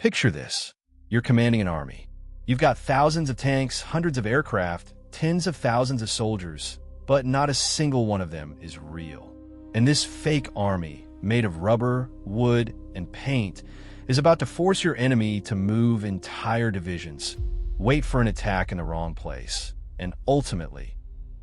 Picture this. You're commanding an army. You've got thousands of tanks, hundreds of aircraft, tens of thousands of soldiers, but not a single one of them is real. And this fake army, made of rubber, wood, and paint, is about to force your enemy to move entire divisions, wait for an attack in the wrong place, and ultimately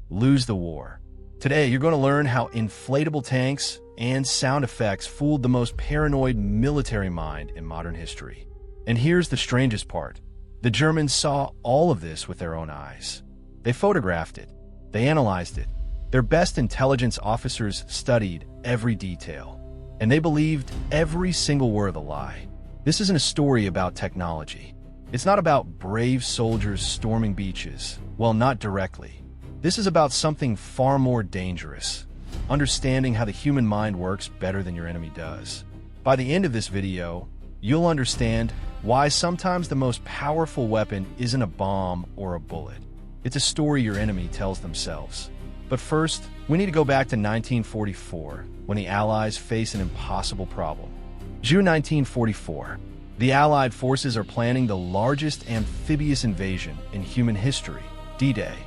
lose the war. Today, you're going to learn how inflatable tanks and sound effects fooled the most paranoid military mind in modern history. And here's the strangest part. The Germans saw all of this with their own eyes. They photographed it. They analyzed it. Their best intelligence officers studied every detail. And they believed every single word of the lie. This isn't a story about technology. It's not about brave soldiers storming beaches. Well, not directly. This is about something far more dangerous. Understanding how the human mind works better than your enemy does. By the end of this video, you'll understand why sometimes the most powerful weapon isn't a bomb or a bullet. It's a story your enemy tells themselves. But first, we need to go back to 1944, when the Allies face an impossible problem. June 1944. The Allied forces are planning the largest amphibious invasion in human history, D-Day.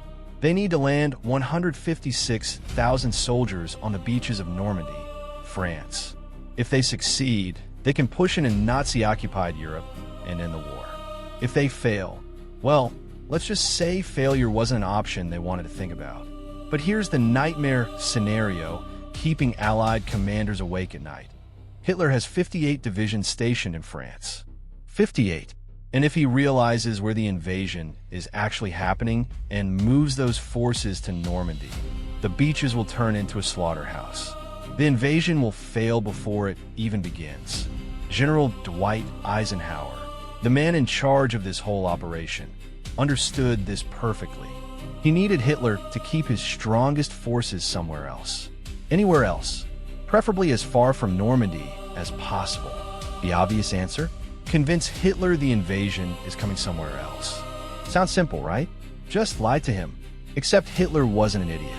They need to land 156,000 soldiers on the beaches of Normandy, France. If they succeed, they can push into Nazi-occupied Europe and end the war. If they fail, well, let's just say failure wasn't an option they wanted to think about. But here's the nightmare scenario keeping Allied commanders awake at night. Hitler has 58 divisions stationed in France. 58. And if he realizes where the invasion is actually happening and moves those forces to Normandy, the beaches will turn into a slaughterhouse. The invasion will fail before it even begins. General Dwight Eisenhower, the man in charge of this whole operation, understood this perfectly. He needed Hitler to keep his strongest forces somewhere else. Anywhere else, preferably as far from Normandy as possible. The obvious answer? Convince Hitler the invasion is coming somewhere else. Sounds simple, right? Just lie to him. Except Hitler wasn't an idiot.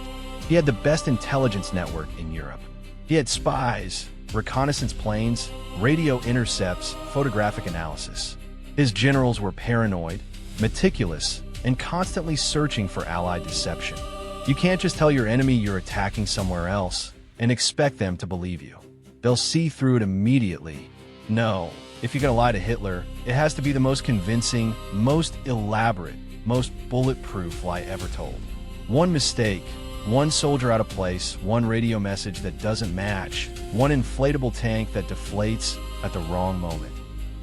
He had the best intelligence network in Europe. He had spies, reconnaissance planes, radio intercepts, photographic analysis. His generals were paranoid, meticulous, and constantly searching for Allied deception. You can't just tell your enemy you're attacking somewhere else and expect them to believe you. They'll see through it immediately. No. If you're going to lie to Hitler, it has to be the most convincing, most elaborate, most bulletproof lie ever told. One mistake, one soldier out of place, one radio message that doesn't match, one inflatable tank that deflates at the wrong moment,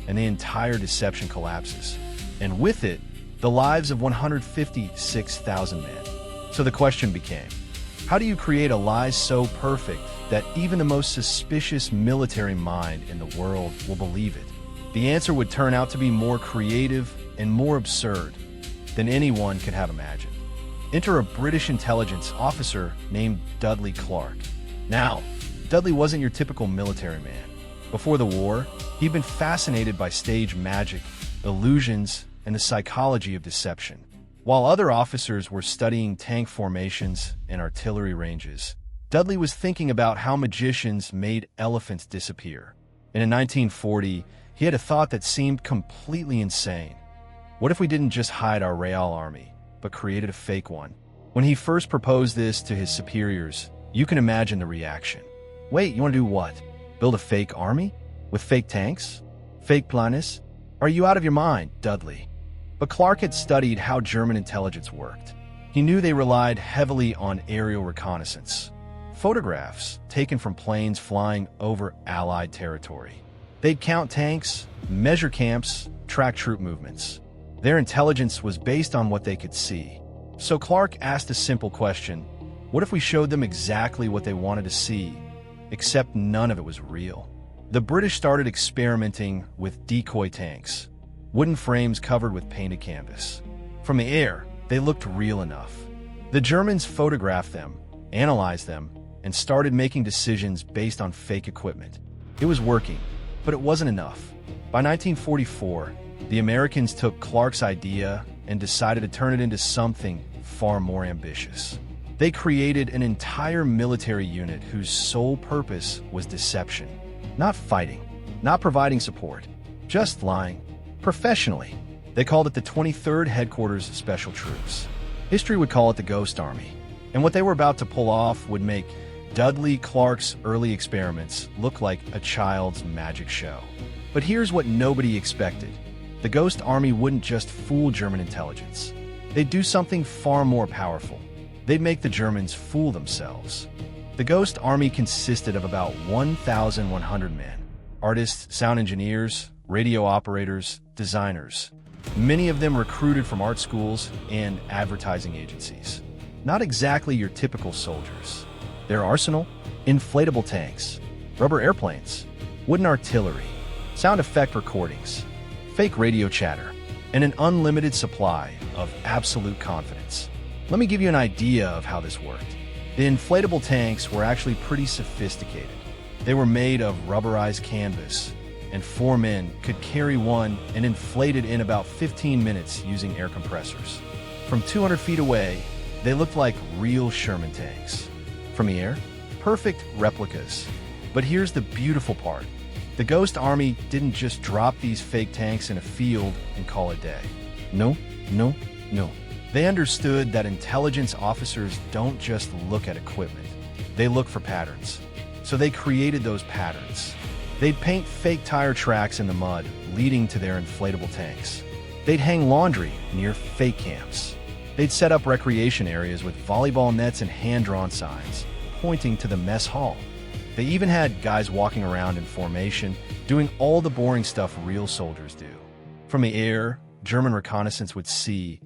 and the entire deception collapses. And with it, the lives of 156,000 men. So the question became, how do you create a lie so perfect that even the most suspicious military mind in the world will believe it? The answer would turn out to be more creative and more absurd than anyone could have imagined. Enter a British intelligence officer named Dudley Clark. Now, Dudley wasn't your typical military man. Before the war, he'd been fascinated by stage magic, illusions, and the psychology of deception. While other officers were studying tank formations and artillery ranges, Dudley was thinking about how magicians made elephants disappear. And in 1940, he had a thought that seemed completely insane. What if we didn't just hide our real army, but created a fake one? When he first proposed this to his superiors, you can imagine the reaction. Wait, you want to do what? Build a fake army? With fake tanks? Fake planes? Are you out of your mind, Dudley? But Clark had studied how German intelligence worked. He knew they relied heavily on aerial reconnaissance. Photographs taken from planes flying over Allied territory. They'd count tanks, measure camps, track troop movements. Their intelligence was based on what they could see. So Clark asked a simple question. What if we showed them exactly what they wanted to see, except none of it was real? The British started experimenting with decoy tanks, wooden frames covered with painted canvas. From the air, they looked real enough. The Germans photographed them, analyzed them, and started making decisions based on fake equipment. It was working, but it wasn't enough. By 1944, the Americans took Clark's idea and decided to turn it into something far more ambitious. They created an entire military unit whose sole purpose was deception. Not fighting, not providing support, Just lying. Professionally. They called it the 23rd Headquarters Special Troops. History would call it the Ghost Army. And what they were about to pull off would make Dudley Clark's early experiments look like a child's magic show. But here's what nobody expected. The Ghost Army wouldn't just fool German intelligence. They'd do something far more powerful. They'd make the Germans fool themselves. The Ghost Army consisted of about 1,100 men. Artists, sound engineers, radio operators, designers. Many of them recruited from art schools and advertising agencies. Not exactly your typical soldiers. Their arsenal? Inflatable tanks, rubber airplanes, wooden artillery, sound effect recordings, fake radio chatter, and an unlimited supply of absolute confidence. Let me give you an idea of how this worked. The inflatable tanks were actually pretty sophisticated. They were made of rubberized canvas, and 4 men could carry one and inflate it in about 15 minutes using air compressors. From 200 feet away, they looked like real Sherman tanks. From the air, perfect replicas. But here's the beautiful part. The Ghost Army didn't just drop these fake tanks in a field and call it a day. No. They understood that intelligence officers don't just look at equipment. They look for patterns. So they created those patterns. They'd paint fake tire tracks in the mud, leading to their inflatable tanks. They'd hang laundry near fake camps. They'd set up recreation areas with volleyball nets and hand-drawn signs, pointing to the mess hall. They even had guys walking around in formation, doing all the boring stuff real soldiers do. From the air, German reconnaissance would see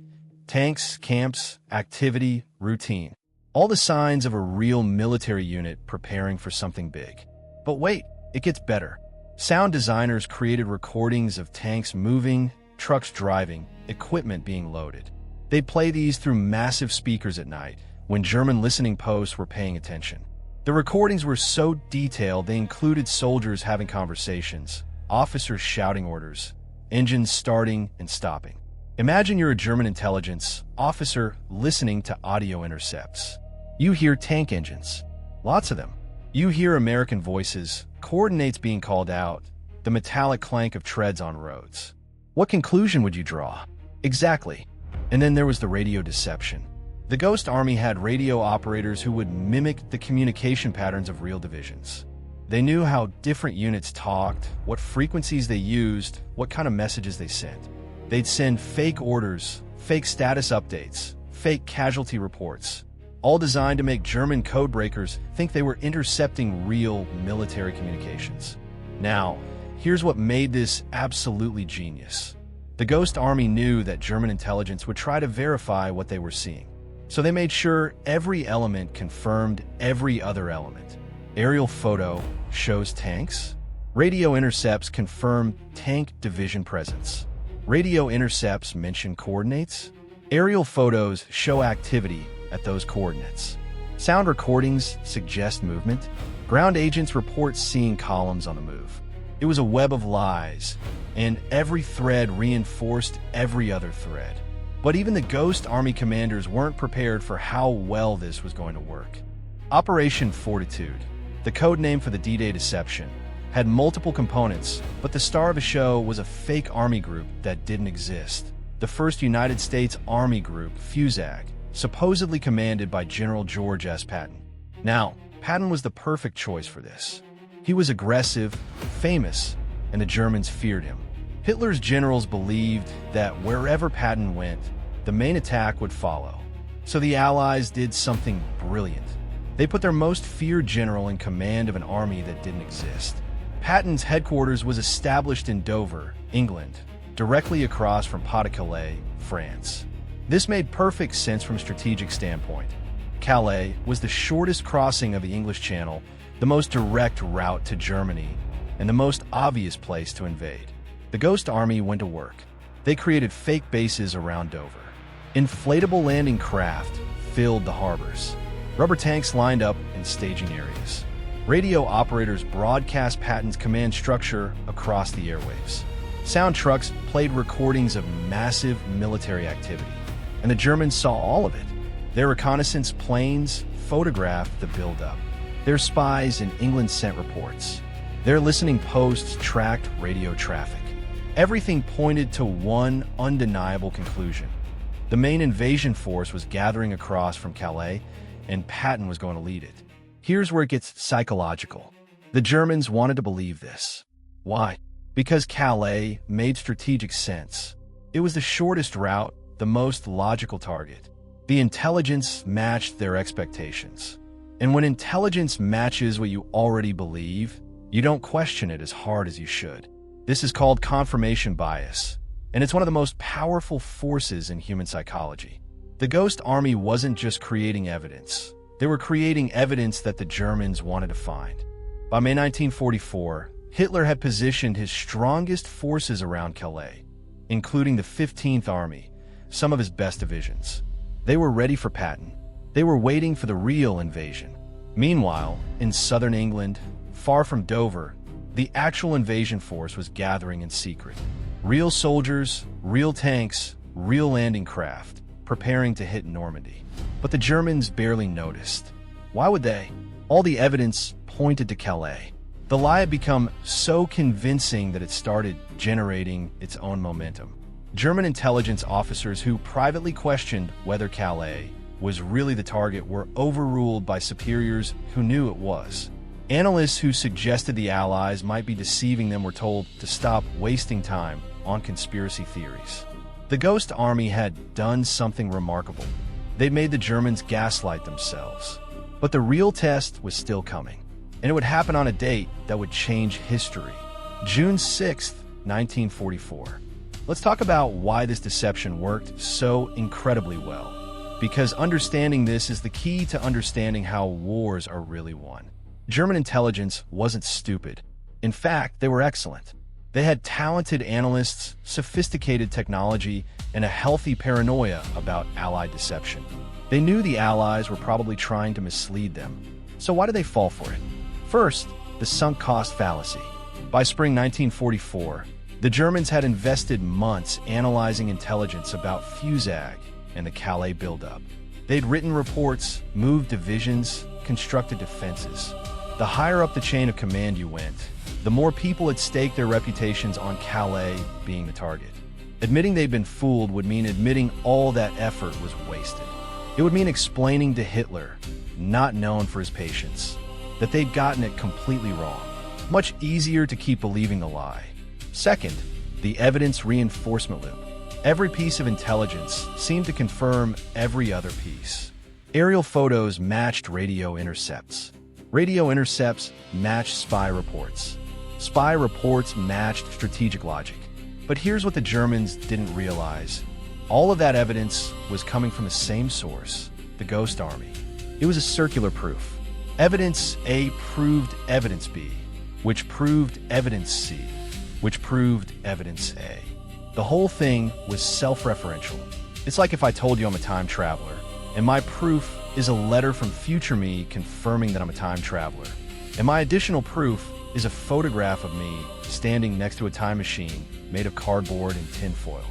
tanks, camps, activity, routine. All the signs of a real military unit preparing for something big. But wait, it gets better. Sound designers created recordings of tanks moving, trucks driving, equipment being loaded. They'd play these through massive speakers at night, when German listening posts were paying attention. The recordings were so detailed they included soldiers having conversations, officers shouting orders, engines starting and stopping. Imagine you're a German intelligence officer listening to audio intercepts. You hear tank engines. Lots of them. You hear American voices, coordinates being called out, the metallic clank of treads on roads. What conclusion would you draw? Exactly. And then there was the radio deception. The Ghost Army had radio operators who would mimic the communication patterns of real divisions. They knew how different units talked, what frequencies they used, what kind of messages they sent. They'd send fake orders, fake status updates, fake casualty reports, all designed to make German codebreakers think they were intercepting real military communications. Now, here's what made this absolutely genius. The Ghost Army knew that German intelligence would try to verify what they were seeing. So they made sure every element confirmed every other element. Aerial photo shows tanks. Radio intercepts confirm tank division presence. Radio intercepts mention coordinates. Aerial photos show activity at those coordinates. Sound recordings suggest movement. Ground agents report seeing columns on the move. It was a web of lies, and every thread reinforced every other thread. But even the Ghost Army commanders weren't prepared for how well this was going to work. Operation Fortitude, the code name for the D-Day deception, had multiple components, but the star of the show was a fake army group that didn't exist. The first United States Army group, FUSAG, supposedly commanded by General George S. Patton. Now, Patton was the perfect choice for this. He was aggressive, famous, and the Germans feared him. Hitler's generals believed that wherever Patton went, the main attack would follow. So the Allies did something brilliant. They put their most feared general in command of an army that didn't exist. Patton's headquarters was established in Dover, England, directly across from Pas-de-Calais, France. This made perfect sense from a strategic standpoint. Calais was the shortest crossing of the English Channel, the most direct route to Germany, and the most obvious place to invade. The Ghost Army went to work. They created fake bases around Dover. Inflatable landing craft filled the harbors. Rubber tanks lined up in staging areas. Radio operators broadcast Patton's command structure across the airwaves. Sound trucks played recordings of massive military activity, and the Germans saw all of it. Their reconnaissance planes photographed the buildup. Their spies in England sent reports. Their listening posts tracked radio traffic. Everything pointed to one undeniable conclusion. The main invasion force was gathering across from Calais, and Patton was going to lead it. Here's where it gets psychological. The Germans wanted to believe this. Why? Because Calais made strategic sense. It was the shortest route, the most logical target. The intelligence matched their expectations. And when intelligence matches what you already believe, you don't question it as hard as you should. This is called confirmation bias, and it's one of the most powerful forces in human psychology. The Ghost Army wasn't just creating evidence. They were creating evidence that the Germans wanted to find. By May 1944, Hitler had positioned his strongest forces around Calais, including the 15th Army, some of his best divisions. They were ready for Patton. They were waiting for the real invasion. Meanwhile, in southern England, far from Dover, the actual invasion force was gathering in secret. Real soldiers, real tanks, real landing craft, preparing to hit Normandy. But the Germans barely noticed. Why would they? All the evidence pointed to Calais. The lie had become so convincing that it started generating its own momentum. German intelligence officers who privately questioned whether Calais was really the target were overruled by superiors who knew it was. Analysts who suggested the Allies might be deceiving them were told to stop wasting time on conspiracy theories. The Ghost Army had done something remarkable. They'd made the Germans gaslight themselves. But the real test was still coming, and it would happen on a date that would change history. June 6th, 1944. Let's talk about why this deception worked so incredibly well, because understanding this is the key to understanding how wars are really won. German intelligence wasn't stupid. In fact, they were excellent. They had talented analysts, sophisticated technology, and a healthy paranoia about Allied deception. They knew the Allies were probably trying to mislead them. So why did they fall for it? First, the sunk cost fallacy. By spring 1944, the Germans had invested months analyzing intelligence about Fusag and the Calais buildup. They'd written reports, moved divisions, constructed defenses. The higher up the chain of command you went, the more people had staked their reputations on Calais being the target. Admitting they'd been fooled would mean admitting all that effort was wasted. It would mean explaining to Hitler, not known for his patience, that they'd gotten it completely wrong. Much easier to keep believing the lie. Second, the evidence reinforcement loop. Every piece of intelligence seemed to confirm every other piece. Aerial photos matched radio intercepts. Radio intercepts matched spy reports. Spy reports matched strategic logic. But here's what the Germans didn't realize. All of that evidence was coming from the same source, the Ghost Army. It was a circular proof. Evidence A proved evidence B, which proved evidence C, which proved evidence A. The whole thing was self-referential. It's like if I told you I'm a time traveler, and my proof is a letter from future me confirming that I'm a time traveler. And my additional proof is a photograph of me standing next to a time machine made of cardboard and tinfoil.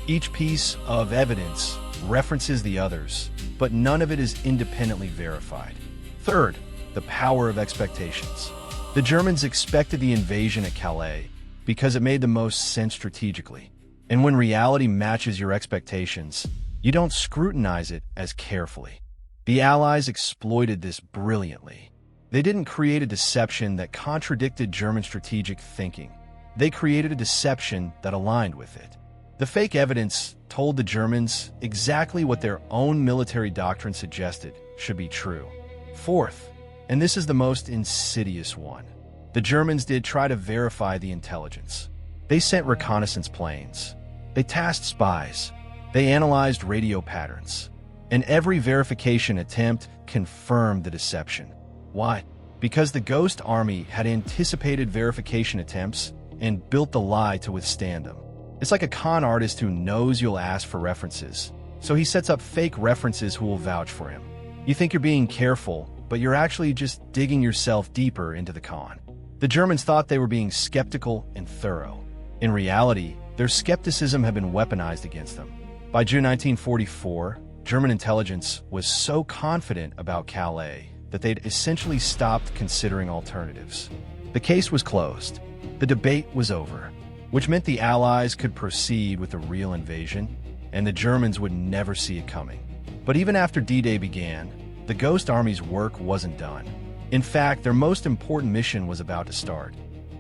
Each piece of evidence references the others, but none of it is independently verified. Third, the power of expectations. The Germans expected the invasion at Calais because it made the most sense strategically. And when reality matches your expectations, you don't scrutinize it as carefully. The Allies exploited this brilliantly. They didn't create a deception that contradicted German strategic thinking. They created a deception that aligned with it. The fake evidence told the Germans exactly what their own military doctrine suggested should be true. Fourth, and this is the most insidious one, the Germans did try to verify the intelligence. They sent reconnaissance planes. They tasked spies. They analyzed radio patterns. And every verification attempt confirmed the deception. Why? Because the Ghost Army had anticipated verification attempts and built the lie to withstand them. It's like a con artist who knows you'll ask for references, so he sets up fake references who will vouch for him. You think you're being careful, but you're actually just digging yourself deeper into the con. The Germans thought they were being skeptical and thorough. In reality, their skepticism had been weaponized against them. By June 1944, German intelligence was so confident about Calais that they'd essentially stopped considering alternatives. The case was closed. The debate was over. which meant the Allies could proceed with a real invasion, and the Germans would never see it coming. But even after D-Day began, the Ghost Army's work wasn't done. In fact, their most important mission was about to start.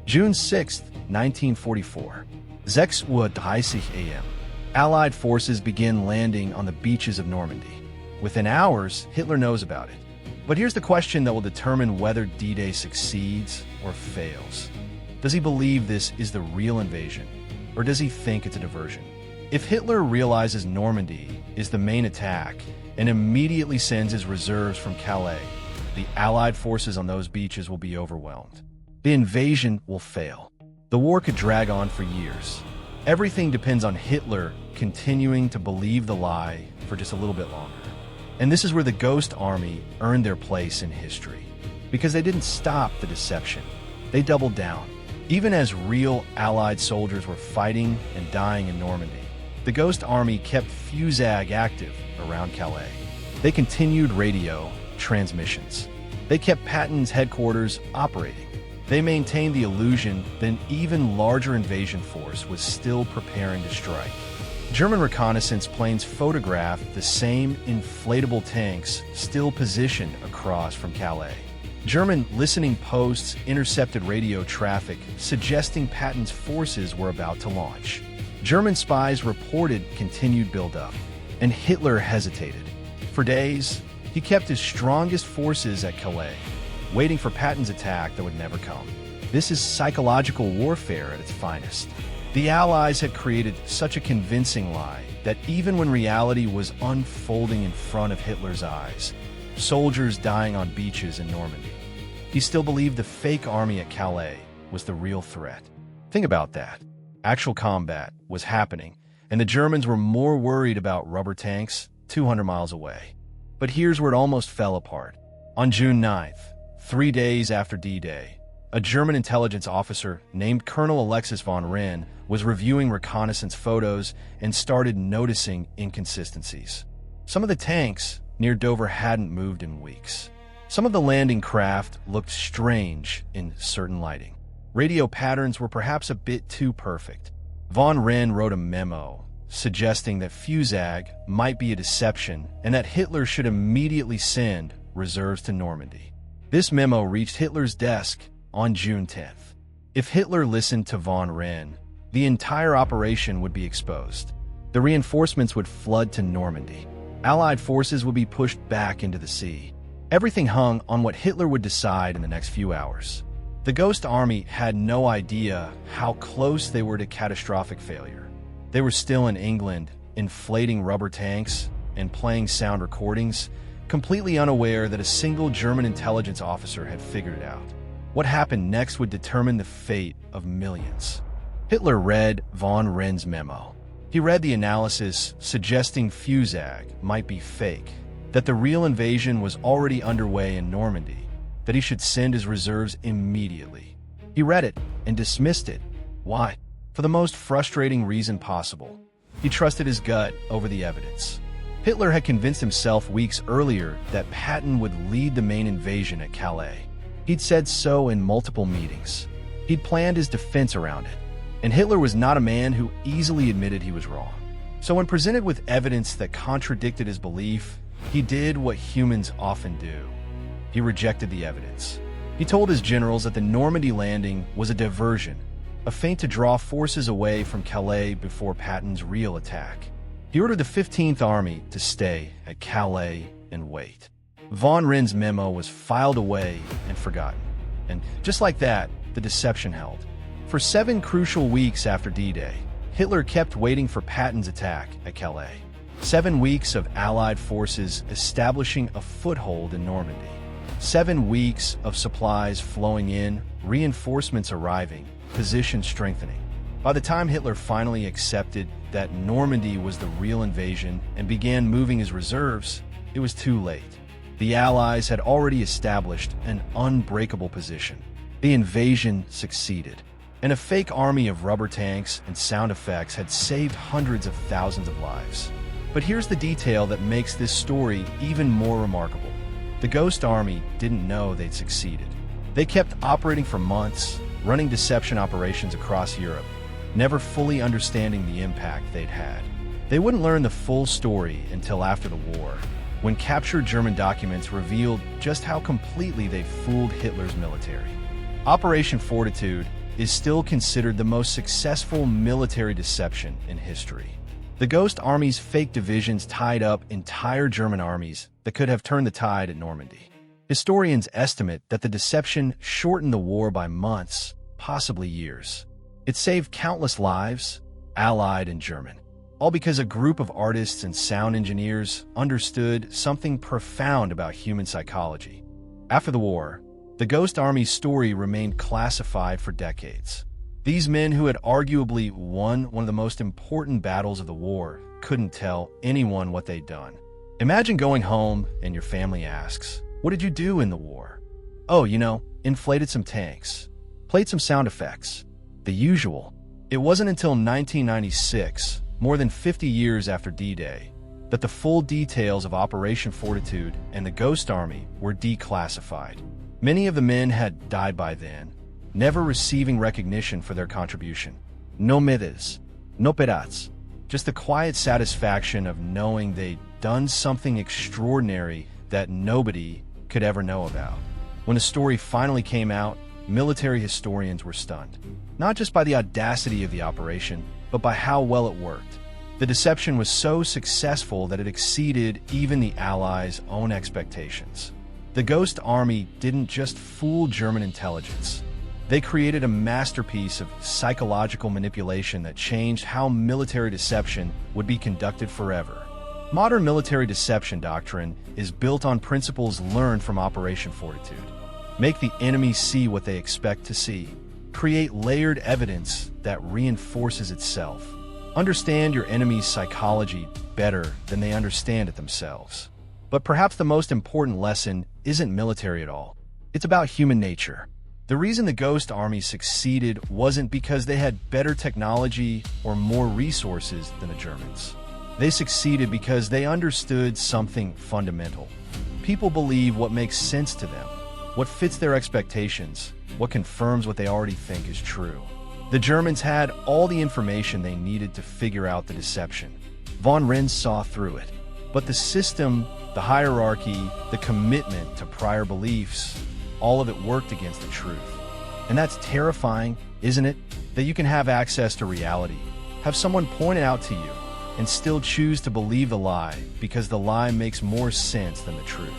June 6, 1944, 6:30 a.m. Allied forces begin landing on the beaches of Normandy. Within hours, Hitler knows about it. But here's the question that will determine whether D-Day succeeds or fails. Does he believe this is the real invasion, or does he think it's a diversion? If Hitler realizes Normandy is the main attack and immediately sends his reserves from Calais, the Allied forces on those beaches will be overwhelmed. The invasion will fail. The war could drag on for years. Everything depends on Hitler continuing to believe the lie for just a little bit longer. And this is where the Ghost Army earned their place in history. Because they didn't stop the deception. They doubled down. Even as real Allied soldiers were fighting and dying in Normandy, the Ghost Army kept Fusag active around Calais. They continued radio transmissions. They kept Patton's headquarters operating. They maintained the illusion that an even larger invasion force was still preparing to strike. German reconnaissance planes photographed the same inflatable tanks still positioned across from Calais. German listening posts intercepted radio traffic, suggesting Patton's forces were about to launch. German spies reported continued buildup, and Hitler hesitated. For days, he kept his strongest forces at Calais, waiting for Patton's attack that would never come. This is psychological warfare at its finest. The Allies had created such a convincing lie that even when reality was unfolding in front of Hitler's eyes, soldiers dying on beaches in Normandy, he still believed the fake army at Calais was the real threat. Think about that. Actual combat was happening, and the Germans were more worried about rubber tanks 200 miles away. But here's where it almost fell apart. On June 9th, 3 days after D-Day, a German intelligence officer named Colonel Alexis von Rehn was reviewing reconnaissance photos and started noticing inconsistencies. Some of the tanks near Dover hadn't moved in weeks. Some of the landing craft looked strange in certain lighting. Radio patterns were perhaps a bit too perfect. Von Rehn wrote a memo suggesting that Fusag might be a deception and that Hitler should immediately send reserves to Normandy. This memo reached Hitler's desk on June 10th. If Hitler listened to von Rehn, the entire operation would be exposed. The reinforcements would flood to Normandy. Allied forces would be pushed back into the sea. Everything hung on what Hitler would decide in the next few hours. The Ghost Army had no idea how close they were to catastrophic failure. They were still in England, inflating rubber tanks and playing sound recordings, completely unaware that a single German intelligence officer had figured it out. What happened next would determine the fate of millions. Hitler read von Rehn's memo. He read the analysis suggesting Fusag might be fake, that the real invasion was already underway in Normandy, that he should send his reserves immediately. He read it and dismissed it. Why? For the most frustrating reason possible. He trusted his gut over the evidence. Hitler had convinced himself weeks earlier that Patton would lead the main invasion at Calais. He'd said so in multiple meetings. He'd planned his defense around it. And Hitler was not a man who easily admitted he was wrong. So when presented with evidence that contradicted his belief, he did what humans often do. He rejected the evidence. He told his generals that the Normandy landing was a diversion, a feint to draw forces away from Calais before Patton's real attack. He ordered the 15th Army to stay at Calais and wait. Von Rehn's memo was filed away and forgotten. And just like that, the deception held. For 7 crucial weeks after D-Day, Hitler kept waiting for Patton's attack at Calais. 7 weeks of Allied forces establishing a foothold in Normandy. 7 weeks of supplies flowing in, reinforcements arriving, position strengthening. By the time Hitler finally accepted that Normandy was the real invasion and began moving his reserves, it was too late. The Allies had already established an unbreakable position. The invasion succeeded, and a fake army of rubber tanks and sound effects had saved hundreds of thousands of lives. But here's the detail that makes this story even more remarkable. The Ghost Army didn't know they'd succeeded. They kept operating for months, running deception operations across Europe. never fully understanding the impact they'd had. They wouldn't learn the full story until after the war, when captured German documents revealed just how completely they fooled Hitler's military. Operation Fortitude is still considered the most successful military deception in history. The Ghost Army's fake divisions tied up entire German armies that could have turned the tide at Normandy. Historians estimate that the deception shortened the war by months, possibly years. It saved countless lives, Allied and German, all because a group of artists and sound engineers understood something profound about human psychology. After the war, the Ghost Army's story remained classified for decades. These men who had arguably won one of the most important battles of the war couldn't tell anyone what they'd done. Imagine going home and your family asks, "What did you do in the war?" "Oh, inflated some tanks, played some sound effects." The usual. It wasn't until 1996, more than 50 years after D-Day, that the full details of Operation Fortitude and the Ghost Army were declassified. Many of the men had died by then, never receiving recognition for their contribution. No medals, no pedats, just the quiet satisfaction of knowing they'd done something extraordinary that nobody could ever know about. When the story finally came out, military historians were stunned, not just by the audacity of the operation, but by how well it worked. The deception was so successful that it exceeded even the Allies' own expectations. The Ghost Army didn't just fool German intelligence. They created a masterpiece of psychological manipulation that changed how military deception would be conducted forever. Modern military deception doctrine is built on principles learned from Operation Fortitude. Make the enemy see what they expect to see. Create layered evidence that reinforces itself. Understand your enemy's psychology better than they understand it themselves. But perhaps the most important lesson isn't military at all. It's about human nature. The reason the Ghost Army succeeded wasn't because they had better technology or more resources than the Germans. They succeeded because they understood something fundamental. People believe what makes sense to them, what fits their expectations, what confirms what they already think is true. The Germans had all the information they needed to figure out the deception. Von Renz saw through it. But the system, the hierarchy, the commitment to prior beliefs, all of it worked against the truth. And that's terrifying, isn't it? That you can have access to reality, have someone point it out to you, and still choose to believe the lie because the lie makes more sense than the truth.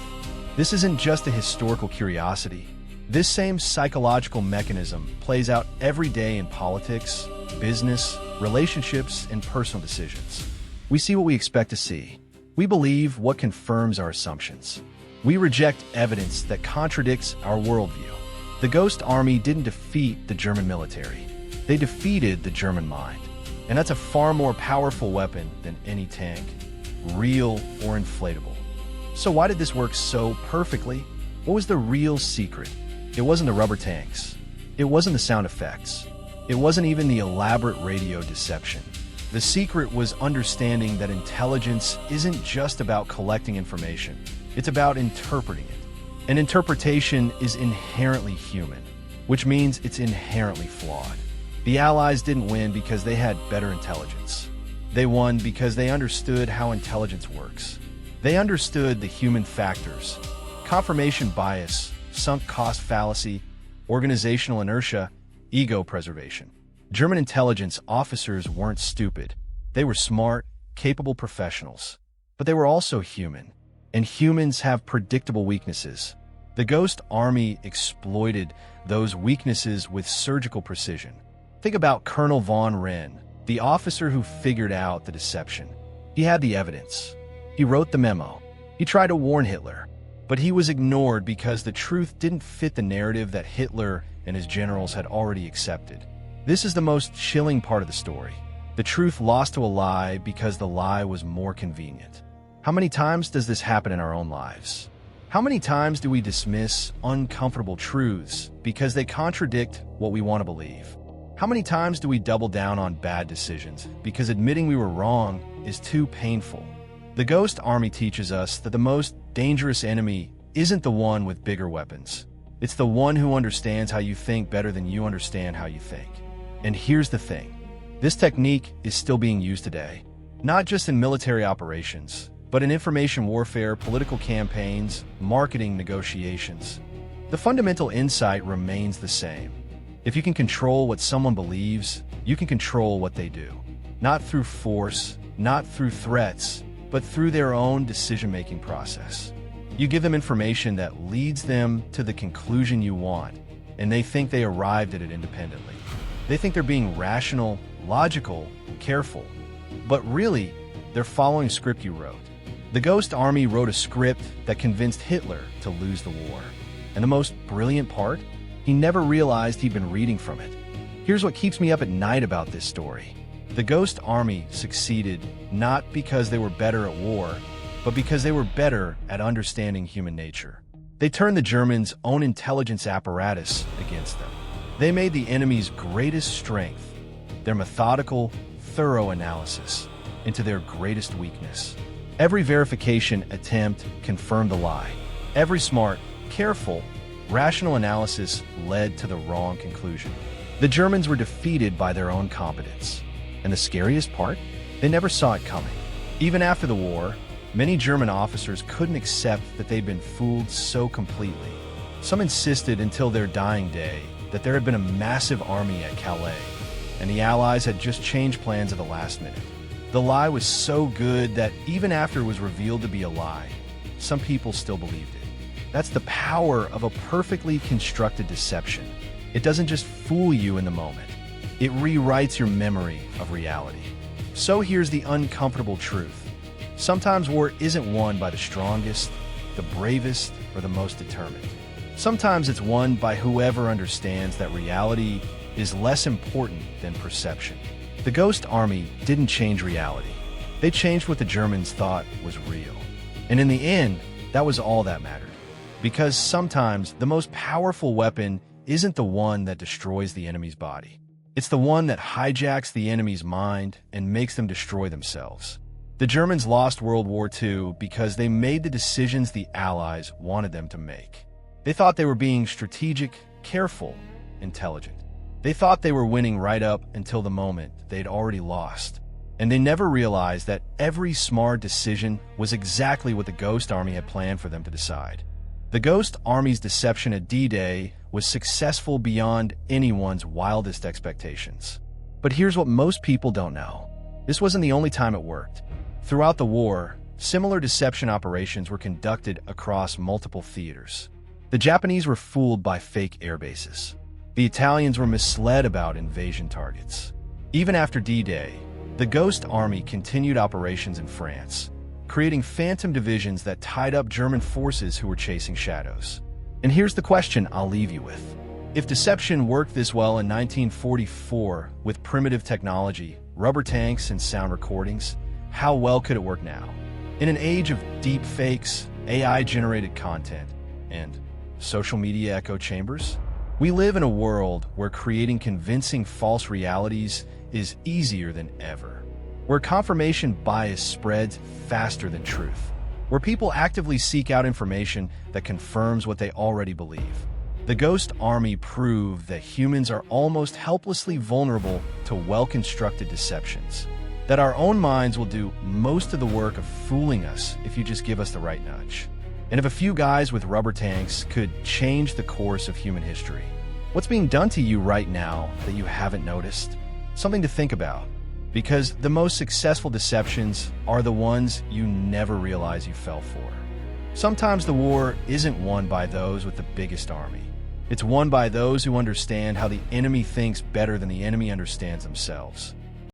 This isn't just a historical curiosity. This same psychological mechanism plays out every day in politics, business, relationships, and personal decisions. We see what we expect to see. We believe what confirms our assumptions. We reject evidence that contradicts our worldview. The Ghost Army didn't defeat the German military. They defeated the German mind. And that's a far more powerful weapon than any tank, real or inflatable. So why did this work so perfectly? What was the real secret? It wasn't the rubber tanks. It wasn't the sound effects. It wasn't even the elaborate radio deception. The secret was understanding that intelligence isn't just about collecting information. It's about interpreting it. And interpretation is inherently human, which means it's inherently flawed. The Allies didn't win because they had better intelligence. They won because they understood how intelligence works. They understood the human factors, confirmation bias, sunk cost fallacy, organizational inertia, ego preservation. German intelligence officers weren't stupid. They were smart, capable professionals. But they were also human. And humans have predictable weaknesses. The Ghost Army exploited those weaknesses with surgical precision. Think about Colonel von Renz, the officer who figured out the deception. He had the evidence. He wrote the memo. He tried to warn Hitler. But he was ignored because the truth didn't fit the narrative that Hitler and his generals had already accepted. This is the most chilling part of the story. The truth lost to a lie because the lie was more convenient. How many times does this happen in our own lives? How many times do we dismiss uncomfortable truths because they contradict what we want to believe? How many times do we double down on bad decisions because admitting we were wrong is too painful? The Ghost Army teaches us that the most dangerous enemy isn't the one with bigger weapons. It's the one who understands how you think better than you understand how you think. And here's the thing. This technique is still being used today, not just in military operations, but in information warfare, political campaigns, marketing negotiations. The fundamental insight remains the same. If you can control what someone believes, you can control what they do. Not through force, not through threats, but through their own decision-making process. You give them information that leads them to the conclusion you want, and they think they arrived at it independently. They think they're being rational, logical, careful, but really, they're following a script you wrote. The Ghost Army wrote a script that convinced Hitler to lose the war. And the most brilliant part? He never realized he'd been reading from it. Here's what keeps me up at night about this story. The Ghost Army succeeded not because they were better at war, but because they were better at understanding human nature. They turned the Germans' own intelligence apparatus against them. They made the enemy's greatest strength, their methodical, thorough analysis, into their greatest weakness. Every verification attempt confirmed the lie. Every smart, careful, rational analysis led to the wrong conclusion. The Germans were defeated by their own competence. And the scariest part? They never saw it coming. Even after the war, many German officers couldn't accept that they'd been fooled so completely. Some insisted until their dying day that there had been a massive army at Calais, and the Allies had just changed plans at the last minute. The lie was so good that even after it was revealed to be a lie, some people still believed it. That's the power of a perfectly constructed deception. It doesn't just fool you in the moment. It rewrites your memory of reality. So here's the uncomfortable truth. Sometimes war isn't won by the strongest, the bravest, or the most determined. Sometimes it's won by whoever understands that reality is less important than perception. The Ghost Army didn't change reality. They changed what the Germans thought was real. And in the end, that was all that mattered. Because sometimes the most powerful weapon isn't the one that destroys the enemy's body. It's the one that hijacks the enemy's mind and makes them destroy themselves. The Germans lost World War II because they made the decisions the Allies wanted them to make. They thought they were being strategic, careful, intelligent. They thought they were winning right up until the moment they'd already lost. And they never realized that every smart decision was exactly what the Ghost Army had planned for them to decide. The Ghost Army's deception at D-Day was successful beyond anyone's wildest expectations. But here's what most people don't know. This wasn't the only time it worked. Throughout the war, similar deception operations were conducted across multiple theaters. The Japanese were fooled by fake air bases. The Italians were misled about invasion targets. Even after D-Day, the Ghost Army continued operations in France, creating phantom divisions that tied up German forces who were chasing shadows. And here's the question I'll leave you with. If deception worked this well in 1944 with primitive technology, rubber tanks, and sound recordings, how well could it work now? In an age of deep fakes, AI-generated content, and social media echo chambers, we live in a world where creating convincing false realities is easier than ever, where confirmation bias spreads faster than truth, where people actively seek out information that confirms what they already believe. The Ghost Army proved that humans are almost helplessly vulnerable to well-constructed deceptions, that our own minds will do most of the work of fooling us if you just give us the right nudge. And if a few guys with rubber tanks could change the course of human history, what's being done to you right now that you haven't noticed? Something to think about. Because the most successful deceptions are the ones you never realize you fell for. Sometimes the war isn't won by those with the biggest army. It's won by those who understand how the enemy thinks better than the enemy understands themselves.